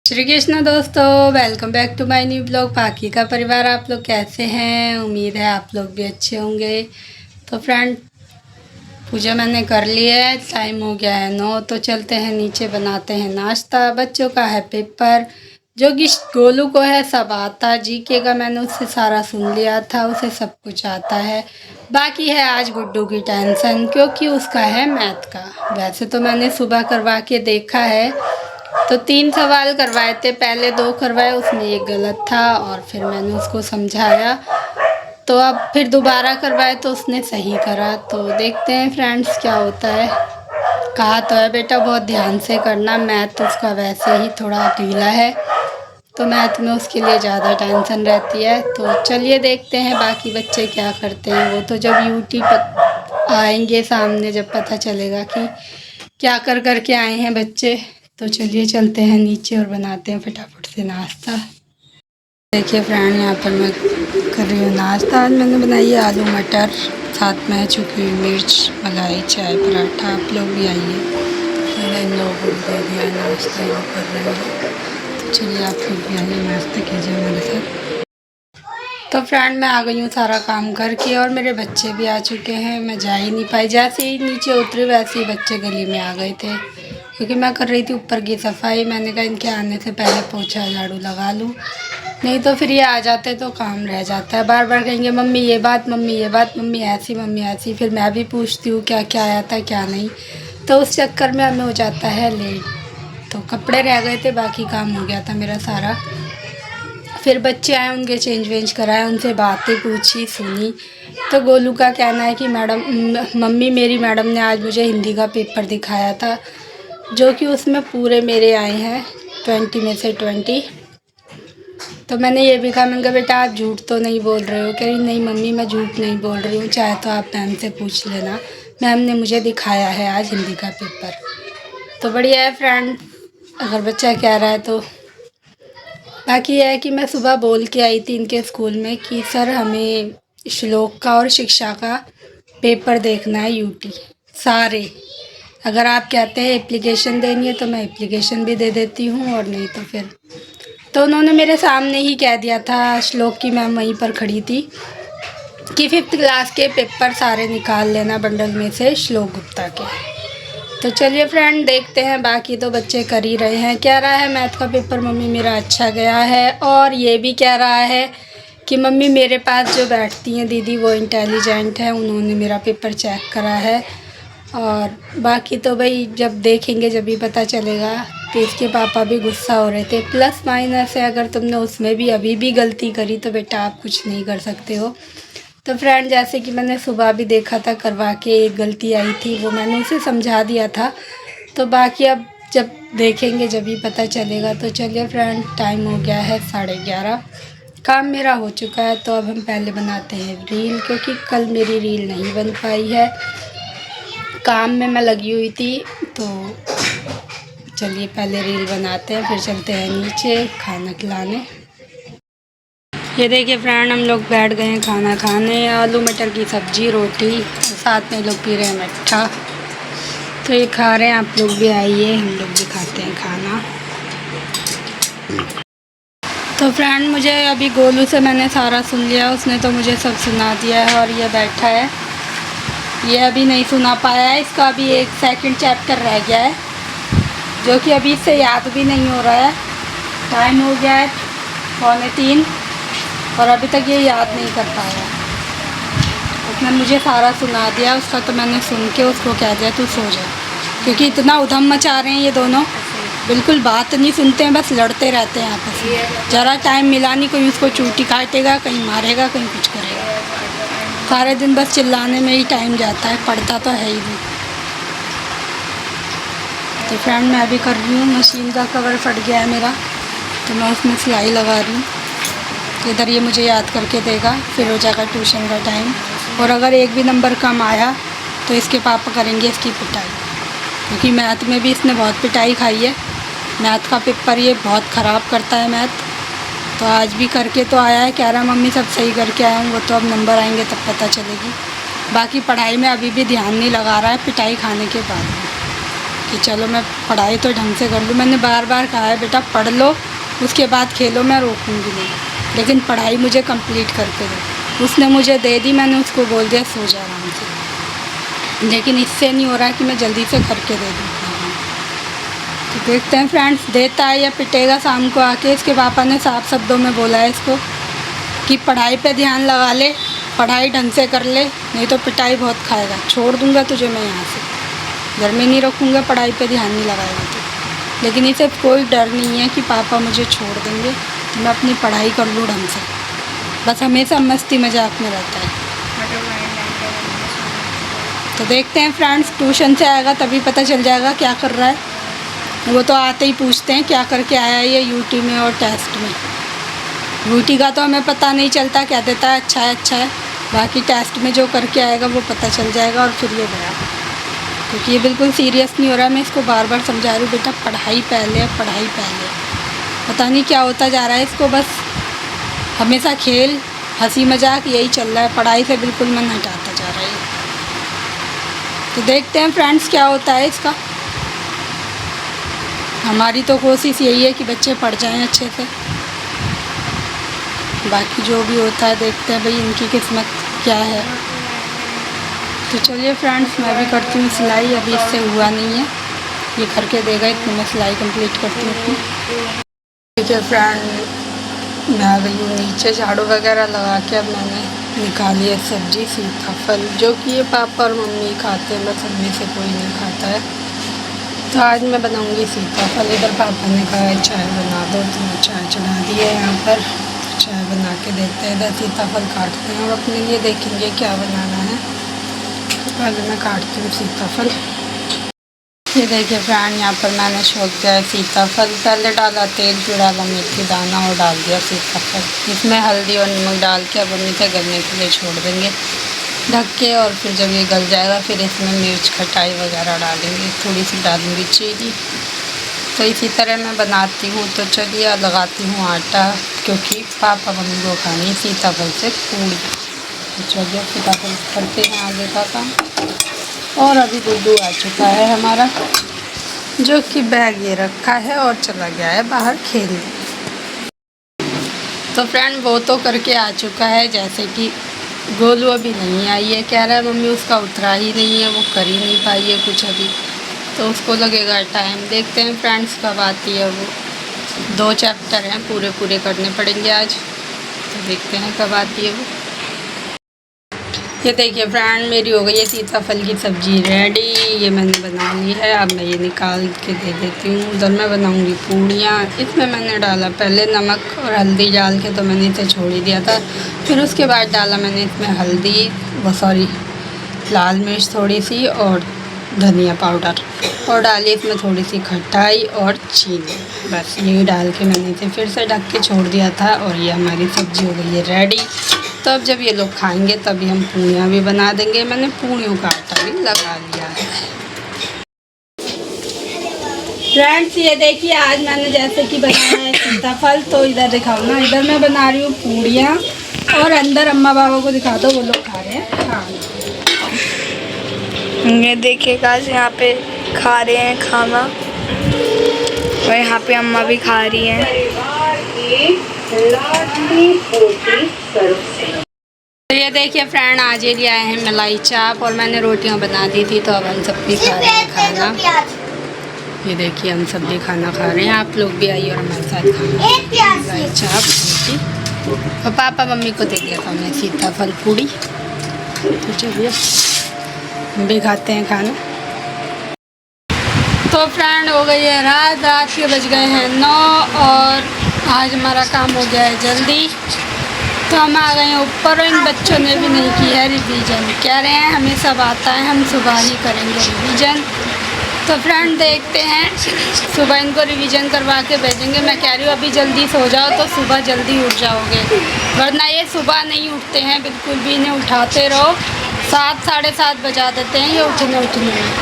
श्री कृष्ण दोस्तों, welcome back to my new blog. पाकी का परिवार, आप लोग कैसे हैं? उम्मीद है आप लोग भी अच्छे होंगे। तो फ्रेंड, पूजा मैंने कर ली है, टाइम हो गया है 9। तो चलते हैं नीचे, बनाते हैं नाश्ता। बच्चों का है पेपर, जो कि गोलू को है सब आता। जीके का मैंने उससे सारा सुन लिया था, उसे सब कुछ आता है। बाकी है आज गुड्डू की टेंशन, क्योंकि उसका है मैथ का। वैसे तो मैंने सुबह करवा के देखा है, तो 3 सवाल करवाए थे। पहले 2 करवाए, उसमें एक गलत था और फिर मैंने उसको समझाया। तो अब फिर दोबारा करवाए तो उसने सही करा। तो देखते हैं फ्रेंड्स क्या होता है। कहा तो है बेटा बहुत ध्यान से करना, मैथ उसका वैसे ही थोड़ा ढीला है, तो मैथ में उसके लिए ज़्यादा टेंशन रहती है। तो चलिए देखते हैं बाकी बच्चे क्या करते हैं। वो तो जब यूट्यूब पर आएंगे सामने, जब पता चलेगा कि क्या कर कर के आए हैं बच्चे। तो चलिए चलते हैं नीचे और बनाते हैं फटाफट से नाश्ता। देखिए फ्रेंड, यहाँ पर मैं कर रही हूँ नाश्ता। आज मैंने बनाई है आलू मटर, साथ में चुकी हुई मिर्च, मलाई, चाय, पराठा। आप लोग भी आइए। मैंने इन लोगों को दे दिया नाश्ता, ये कर रहे हैं। तो चलिए आप लोग भी आइए, नाश्ता कीजिए हमारे साथ। तो फ्रेंड, मैं आ गई हूँ सारा काम करके, और मेरे बच्चे भी आ चुके हैं। मैं जा ही नहीं पाई, जैसे ही नीचे उतरी वैसे ही बच्चे गली में आ गए थे, क्योंकि मैं कर रही थी ऊपर की सफाई। मैंने कहा इनके आने से पहले पोछा झाड़ू लगा लूँ, नहीं तो फिर ये आ जाते तो काम रह जाता है। बार बार कहेंगे मम्मी ये बात, मम्मी ये बात, मम्मी ऐसी, मम्मी ऐसी। फिर मैं भी पूछती हूँ क्या क्या आया था क्या नहीं, तो उस चक्कर में हमें हो जाता है लेट। तो कपड़े रह गए थे, बाकी काम हो गया था मेरा सारा। फिर बच्चे आए, उनके चेंज वेंज कराए, उनसे बातें पूछी, सुनी। तो गोलू का कहना है कि मम्मी मेरी मैडम ने आज मुझे हिंदी का पेपर दिखाया था, जो कि उसमें पूरे मेरे आए हैं 20 में से 20। तो मैंने ये भी कहा, मैंने कहा बेटा आप झूठ तो नहीं बोल रहे हो? कह रही नहीं मम्मी मैं झूठ नहीं बोल रही हूँ, चाहे तो आप मैम से पूछ लेना, मैम ने मुझे दिखाया है आज हिंदी का पेपर। तो बढ़िया है फ्रेंड, अगर बच्चा कह रहा है तो। बाकी यह है कि मैं सुबह बोल के आई थी इनके स्कूल में कि सर हमें श्लोक का और शिक्षा का पेपर देखना है, यूटी सारे। अगर आप कहते हैं एप्लीकेशन देनी है तो मैं एप्लीकेशन भी दे देती हूँ, और नहीं तो फिर। तो उन्होंने मेरे सामने ही कह दिया था, श्लोक की मैम वहीं पर खड़ी थी, कि 5th क्लास के पेपर सारे निकाल लेना बंडल में से श्लोक गुप्ता के। तो चलिए फ्रेंड देखते हैं। बाकी तो बच्चे कर ही रहे हैं। कह रहा है मैथ का पेपर मम्मी मेरा अच्छा गया है, और ये भी कह रहा है कि मम्मी मेरे पास जो बैठती हैं दीदी वो इंटेलिजेंट है, उन्होंने मेरा पेपर चेक करा है। और बाकी तो भाई जब देखेंगे जब भी पता चलेगा। तो इसके पापा भी गुस्सा हो रहे थे, प्लस माइनस है, अगर तुमने उसमें भी अभी भी गलती करी तो बेटा आप कुछ नहीं कर सकते हो। तो फ्रेंड, जैसे कि मैंने सुबह भी देखा था करवा के, एक गलती आई थी, वो मैंने उसे समझा दिया था। तो बाकी अब जब देखेंगे जब भी पता चलेगा। तो चलिए फ्रेंड, टाइम हो गया है 11:30, काम मेरा हो चुका है। तो अब हम पहले बनाते हैं रील, क्योंकि कल मेरी रील नहीं बन पाई है, काम में मैं लगी हुई थी। तो चलिए पहले रील बनाते हैं, फिर चलते हैं नीचे खाना खिलाने। ये देखिए फ्रेंड, हम लोग बैठ गए हैं खाना खाने। आलू मटर की सब्ज़ी, रोटी, साथ में लोग पी रहे हैं मट्ठा। तो ये खा रहे हैं, आप लोग भी आइए, हम लोग भी खाते हैं खाना। तो फ्रेंड, मुझे अभी गोलू से मैंने सारा सुन लिया, उसने तो मुझे सब सुना दिया है। और ये बैठा है, ये अभी नहीं सुना पाया है, इसका अभी एक सेकंड चैप्टर रह गया है, जो कि अभी से याद भी नहीं हो रहा है। टाइम हो गया है 2:45 और अभी तक ये याद नहीं कर पाया। उसने मुझे सारा सुना दिया, उसका तो मैंने सुन के उसको कह दिया तू सो जा, क्योंकि इतना उधम मचा रहे हैं ये दोनों, बिल्कुल बात नहीं सुनते हैं, बस लड़ते रहते हैं आपस में। ज़रा टाइम मिला नहीं, कोई उसको चूटी काटेगा, कहीं मारेगा, कहीं कुछ करेगा। सारे दिन बस चिल्लाने में ही टाइम जाता है, पढ़ता तो है ही नहीं। तो फ्रेंड, मैं अभी कर रही हूँ, मशीन का कवर फट गया है मेरा, तो मैं उसमें सिलाई लगा रही हूँ। तो इधर ये मुझे याद करके देगा, फिर हो जाएगा ट्यूशन का टाइम। और अगर एक भी नंबर कम आया तो इसके पापा करेंगे इसकी पिटाई, क्योंकि मैथ में भी इसने बहुत पिटाई खाई है। मैथ का पेपर ये बहुत ख़राब करता है मैथ। तो आज भी करके तो आया है, कह रहा मम्मी सब सही करके आया हूँ, वो तो अब नंबर आएंगे तब पता चलेगी। बाकी पढ़ाई में अभी भी ध्यान नहीं लगा रहा है, पिटाई खाने के बाद। कि चलो मैं पढ़ाई तो ढंग से कर लूँ। मैंने बार बार कहा है बेटा पढ़ लो, उसके बाद खेलो, मैं रोकूँगी नहीं, लेकिन पढ़ाई मुझे कंप्लीट करके दो। उसने मुझे दे दी, मैंने उसको बोल दिया सो जा आराम से, लेकिन इससे नहीं हो रहा कि मैं जल्दी से करके दे दूँ। तो देखते हैं फ्रेंड्स, देता है या पिटेगा शाम को आके। इसके पापा ने साफ शब्दों में बोला है इसको कि पढ़ाई पे ध्यान लगा ले, पढ़ाई ढंग से कर ले, नहीं तो पिटाई बहुत खाएगा। छोड़ दूंगा तुझे मैं यहाँ से, घर में नहीं रखूँगा, पढ़ाई पे ध्यान नहीं लगाएगा तो। लेकिन इसे कोई डर नहीं है कि पापा मुझे छोड़ देंगे, तो मैं अपनी पढ़ाई कर लूँ ढंग से। बस हमेशा मस्ती मजाक में रहता है। तो देखते हैं फ्रेंड्स, ट्यूशन से आएगा तभी पता चल जाएगा क्या कर रहा है। वो तो आते ही पूछते हैं क्या करके आया है ये यूटी में और टेस्ट में। यूटी का तो हमें पता नहीं चलता, क्या देता है अच्छा है अच्छा है, बाकी टेस्ट में जो करके आएगा वो पता चल जाएगा। और फिर ये गया, क्योंकि ये बिल्कुल सीरियस नहीं हो रहा है। मैं इसको बार बार समझा रही हूँ बेटा पढ़ाई पहले, पढ़ाई पहले। पता नहीं क्या होता जा रहा है इसको, बस हमेशा खेल हंसी मजाक यही चल रहा है, पढ़ाई से बिल्कुल मन हटाता जा रहा है। तो देखते हैं फ्रेंड्स क्या होता है इसका। हमारी तो कोशिश यही है कि बच्चे पढ़ जाएं अच्छे से, बाकी जो भी होता है देखते हैं भाई इनकी किस्मत क्या है। तो चलिए फ्रेंड्स, मैं भी करती हूँ सिलाई, अभी इससे हुआ नहीं है, ये करके देगा इतनी मैं सिलाई कंप्लीट करती हूँ। ठीक है फ्रेंड, मैं आ गई हूँ नीचे, झाड़ू वगैरह लगा के। अब मैंने निकाली है सब्जी सीताफल, जो कि ये पापा और मम्मी खाते हैं, बस मम्मी से कोई नहीं खाता है। तो आज मैं बनाऊंगी सीताफल। इधर पापा ने कहा है चाय बना दो, तो मैं चाय चढ़ा दी है यहाँ पर, चाय बना के देते हैं। इधर सीताफल काटते हैं और अपने लिए देखेंगे क्या बनाना है। तो पहले मैं काटती हूँ सीताफल। ये देखिए फ्रेंड, यहाँ पर मैंने छोड़ दिया है सीताफल। पहले डाला तेल, फिर डाला मेथी दाना और डाल दिया सीताफल। इसमें हल्दी और नमक डाल के अब हम इसे गलने के लिए छोड़ देंगे ढक के। और फिर जब ये गल जाएगा फिर इसमें मिर्च खटाई वगैरह डालेंगे, थोड़ी सी डालूँगी चीनी। तो इसी तरह मैं बनाती हूँ। तो चलिए लगाती हूँ आटा, क्योंकि पापा मम्मी को खानी सीताफल से पूड़ी। तो चलिए सीताफल करते हैं आगे का काम। और अभी गुड्डू आ चुका है हमारा, जो कि बैग ये रखा है और चला गया है बाहर खेलने। तो फ्रेंड वो तो करके आ चुका है, जैसे कि गोलू अभी नहीं आई है, कह रहा है मम्मी उसका उतरा ही नहीं है, वो कर ही नहीं पाई है कुछ अभी, तो उसको लगेगा टाइम। देखते हैं फ्रेंड्स कब आती है वो। 2 चैप्टर हैं पूरे करने पड़ेंगे आज, तो देखते हैं कब आती है वो। ये देखिए फ्रेंड, मेरी हो गई है सीताफल की सब्ज़ी रेडी। ये मैंने बना ली है, अब मैं ये निकाल के दे देती हूँ। उधर मैं बनाऊँगी पूड़ियाँ। इसमें मैंने डाला पहले नमक और हल्दी डाल के, तो मैंने इसे छोड़ ही दिया था। फिर उसके बाद डाला मैंने इसमें हल्दी, लाल मिर्च थोड़ी सी और धनिया पाउडर, और डाली इसमें थोड़ी सी खटाई और चीनी। बस यही डाल के मैंने इसे फिर से ढक के छोड़ दिया था, और ये हमारी सब्ज़ी हो गई है रेडी। तो अब जब ये लोग खाएंगे तभी हम पूड़ियाँ भी बना देंगे। मैंने पूड़ियों का आटा भी लगा लिया है। फ्रेंड्स ये देखिए, आज मैंने जैसे कि बनाया है सीताफल, तो इधर दिखाओ ना, इधर मैं बना रही हूँ पूड़ियाँ, और अंदर अम्मा बाबा को दिखा दो, वो लोग खा रहे हैं खाना। ये देखिए गाइस, यहाँ पे खा रहे हैं खाना, और यहाँ पे अम्मा भी खा रही हैं। तो ये देखिए फ्रेंड, आज ये लिया है मलाई चाप, और मैंने रोटियां बना दी थी, तो अब हम सब भी खा रहे हैं खाना। ये देखिए हम सब भी खाना खा रहे हैं, आप लोग भी आइए और हमारे साथ खाना। मलाई चाप रोटी, और पापा मम्मी को दे दिया था हमने सीताफल पूड़ी। तो चलिए हम भी खाते हैं खाना। तो फ्रेंड हो गई है रात के बज गए हैं 9, और आज हमारा काम हो गया है जल्दी। तो हम आ गए हैं ऊपर, और इन बच्चों ने भी नहीं किया है रिवीजन। कह रहे हैं हमें सब आता है, हम सुबह ही करेंगे रिवीजन। तो फ्रेंड देखते हैं, सुबह इनको रिवीजन करवा के भेजेंगे। मैं कह रही हूँ अभी जल्दी सो जाओ, तो सुबह जल्दी उठ जाओगे, वरना ये सुबह नहीं उठते हैं बिल्कुल भी। इन्हें उठाते रहो, 7 साढ़े 7 बजा देते हैं ये उठने में।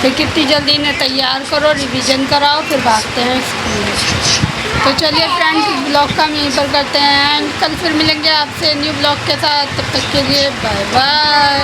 फिर कितनी जल्दी इन्हें तैयार करो, रिवीजन कराओ, फिर भागते हैं स्कूल। तो चलिए फ्रेंड्स, इस ब्लॉग का हम यहीं पर करते हैं, कल फिर मिलेंगे आपसे न्यू ब्लॉग के साथ। तब तक के लिए बाय बाय।